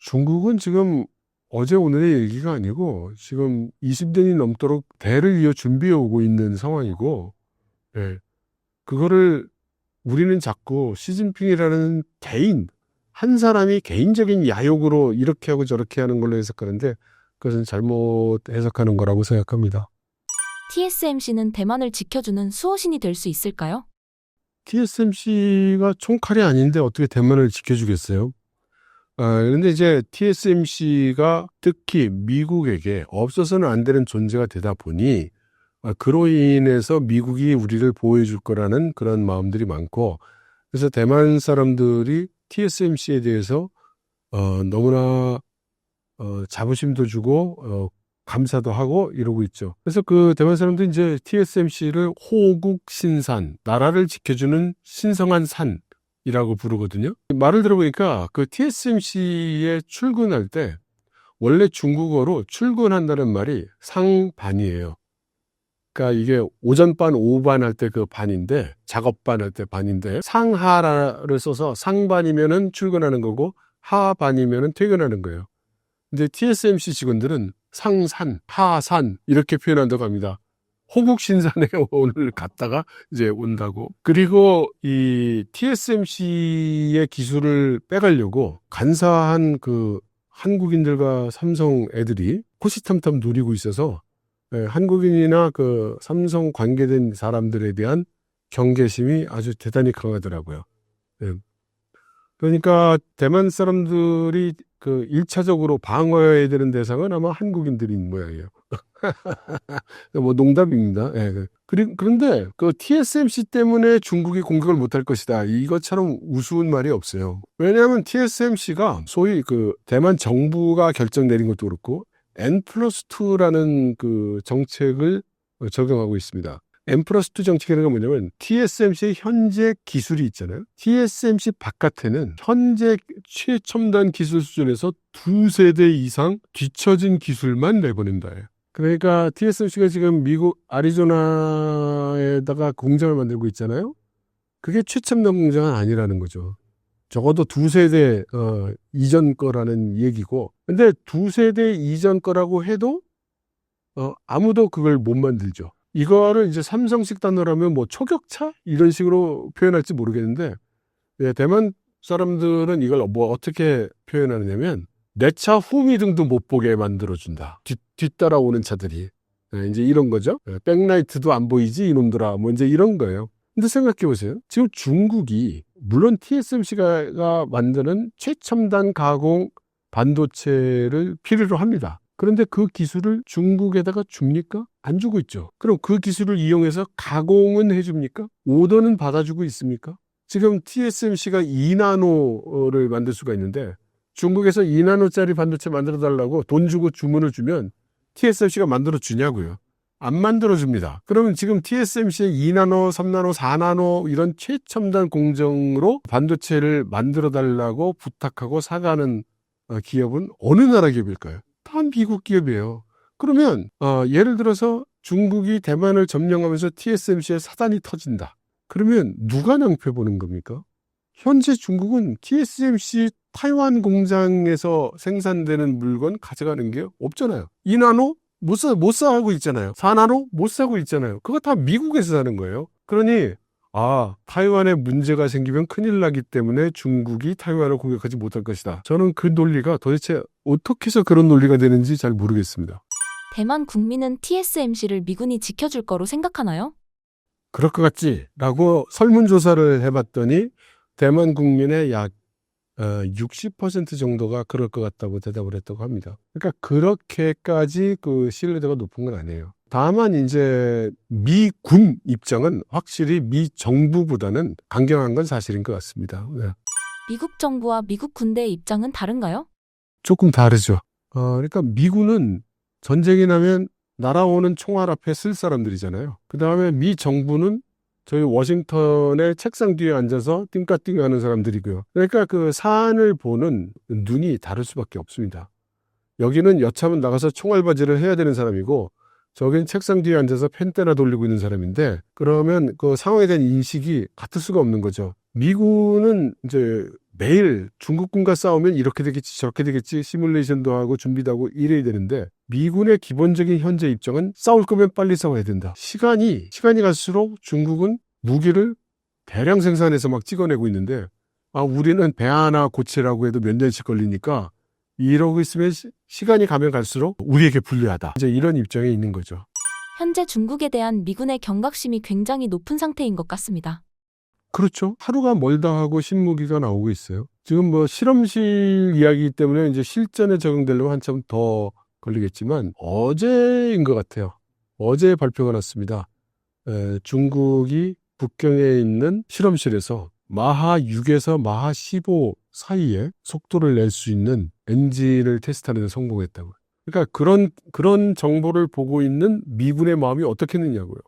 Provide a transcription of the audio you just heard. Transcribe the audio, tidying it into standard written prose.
중국은 지금 어제 오늘의 얘기가 아니고 지금 20년이 넘도록 대를 이어 준비해 오고 있는 상황이고, 예, 그거를 우리는 자꾸 시진핑이라는 개인, 한 사람이 개인적인 야욕으로 이렇게 하고 저렇게 하는 걸로 해석하는데 그것은 잘못 해석하는 거라고 생각합니다. TSMC는 대만을 지켜주는 수호신이 될 수 있을까요? TSMC가 총칼이 아닌데 어떻게 대만을 지켜주겠어요? 그런데 이제 TSMC가 특히 미국에게 없어서는 안 되는 존재가 되다 보니 그로 인해서 미국이 우리를 보호해 줄 거라는 그런 마음들이 많고, 그래서 대만 사람들이 TSMC에 대해서 너무나 자부심도 주고 감사도 하고 이러고 있죠. 그래서 그 대만 사람들이 이제 TSMC를 호국 신산, 나라를 지켜주는 신성한 산이라고 부르거든요. 말을 들어보니까 그 TSMC에 출근할 때 원래 중국어로 출근한다는 말이 상반이에요. 그러니까 이게 오전반, 오후반 할 때 그 반인데, 작업반 할 때 반인데, 상하를 써서 상반이면은 출근하는 거고 하반이면은 퇴근하는 거예요. 근데 TSMC 직원들은 상산, 하산 이렇게 표현한다고 합니다. 호국신산에 오늘 갔다가 이제 온다고. 그리고 이 TSMC의 기술을 빼가려고 간사한 그 한국인들과 삼성 애들이 호시탐탐 누리고 있어서, 한국인이나 그 삼성 관계된 사람들에 대한 경계심이 아주 대단히 강하더라고요. 예. 그러니까 대만 사람들이 그 1차적으로 방어해야 되는 대상은 아마 한국인들인 모양이에요. 뭐 농담입니다. 예. 그런데 그 TSMC 때문에 중국이 공격을 못할 것이다, 이것처럼 우스운 말이 없어요. 왜냐하면 TSMC가 소위 그 대만 정부가 결정 내린 것도 그렇고 N+2라는 그 정책을 적용하고 있습니다. N+2 정책이라는 건 뭐냐면 TSMC의 현재 기술이 있잖아요. TSMC 바깥에는 현재 최첨단 기술 수준에서 2세대 이상 뒤처진 기술만 내보낸다예요. 그러니까 TSMC가 지금 미국 애리조나에다가 공장을 만들고 있잖아요. 그게 최첨단 공장은 아니라는 거죠. 적어도 2세대 이전 거라는 얘기고, 근데 2세대 이전 거라고 해도 아무도 그걸 못 만들죠. 이거를 이제 삼성식 단어로 하면 뭐 초격차 이런 식으로 표현할지 모르겠는데, 대만 사람들은 이걸 뭐 어떻게 표현하느냐면 내 차 후미등도 못 보게 만들어준다. 뒤따라오는 차들이. 이제 이런 거죠. 백라이트도 안 보이지 이놈들아, 뭐 이제 이런 거예요. 근데 생각해 보세요. 지금 중국이 물론 TSMC가 만드는 최첨단 가공 반도체를 필요로 합니다. 그런데 그 기술을 중국에다가 줍니까? 안 주고 있죠. 그럼 그 기술을 이용해서 가공은 해줍니까? 오더는 받아주고 있습니까? 지금 TSMC가 2나노를 만들 수가 있는데 중국에서 2나노짜리 반도체 만들어 달라고 돈 주고 주문을 주면 TSMC가 만들어 주냐고요? 안 만들어줍니다. 그러면 지금 TSMC의 2나노, 3나노, 4나노 이런 최첨단 공정으로 반도체를 만들어 달라고 부탁하고 사가는 기업은 어느 나라 기업일까요? 다 미국 기업이에요. 그러면 예를 들어서 중국이 대만을 점령하면서 TSMC에 사단이 터진다. 그러면 누가 낭패 보는 겁니까? 현재 중국은 TSMC 타이완 공장에서 생산되는 물건 가져가는 게 없잖아요. 2나노? 못 사고 있잖아요. 4나노? 못 사고 있잖아요. 그거 다 미국에서 사는 거예요. 그러니 타이완에 문제가 생기면 큰일 나기 때문에 중국이 타이완을 공격하지 못할 것이다. 저는 그 논리가 도대체 어떻게 해서 그런 논리가 되는지 잘 모르겠습니다. 대만 국민은 TSMC를 미군이 지켜줄 거로 생각하나요? 그럴 것 같지? 라고 설문조사를 해봤더니 대만 국민의 약 60% 정도가 그럴 것 같다고 대답을 했다고 합니다. 그러니까 그렇게까지 그 신뢰도가 높은 건 아니에요. 다만 이제 미군 입장은 확실히 미 정부보다는 강경한 건 사실인 것 같습니다. 네. 미국 정부와 미국 군대의 입장은 다른가요? 조금 다르죠. 그러니까 미군은 전쟁이 나면 날아오는 총알 앞에 쓸 사람들이잖아요. 그 다음에 미 정부는 저희 워싱턴의 책상 뒤에 앉아서 띵까띵 하는 사람들이고요. 그러니까 그 사안을 보는 눈이 다를 수밖에 없습니다. 여기는 여차하면 나가서 총알바지를 해야 되는 사람이고, 저긴 책상 뒤에 앉아서 펜대나 돌리고 있는 사람인데, 그러면 그 상황에 대한 인식이 같을 수가 없는 거죠. 미군은 이제 매일 중국군과 싸우면 이렇게 되겠지 저렇게 되겠지 시뮬레이션도 하고 준비도 하고 이래야 되는데 미군의 기본적인 현재 입장은 싸울 거면 빨리 싸워야 된다. 시간이 갈수록 중국은 무기를 대량 생산해서 막 찍어내고 있는데 우리는 배 하나 고치라고 해도 몇 년씩 걸리니까 이러고 있으면 시간이 가면 갈수록 우리에게 불리하다. 이제 이런 입장에 있는 거죠. 현재 중국에 대한 미군의 경각심이 굉장히 높은 상태인 것 같습니다. 그렇죠. 하루가 멀다 하고 신무기가 나오고 있어요. 지금 뭐 실험실 이야기 때문에 이제 실전에 적용되려면 한참 더 걸리겠지만 어제인 것 같아요. 어제 발표가 났습니다. 중국이 북경에 있는 실험실에서 마하 6에서 마하 15 사이에 속도를 낼 수 있는 엔진을 테스트하는 데 성공했다고요. 그러니까 그런 정보를 보고 있는 미군의 마음이 어떻겠느냐고요.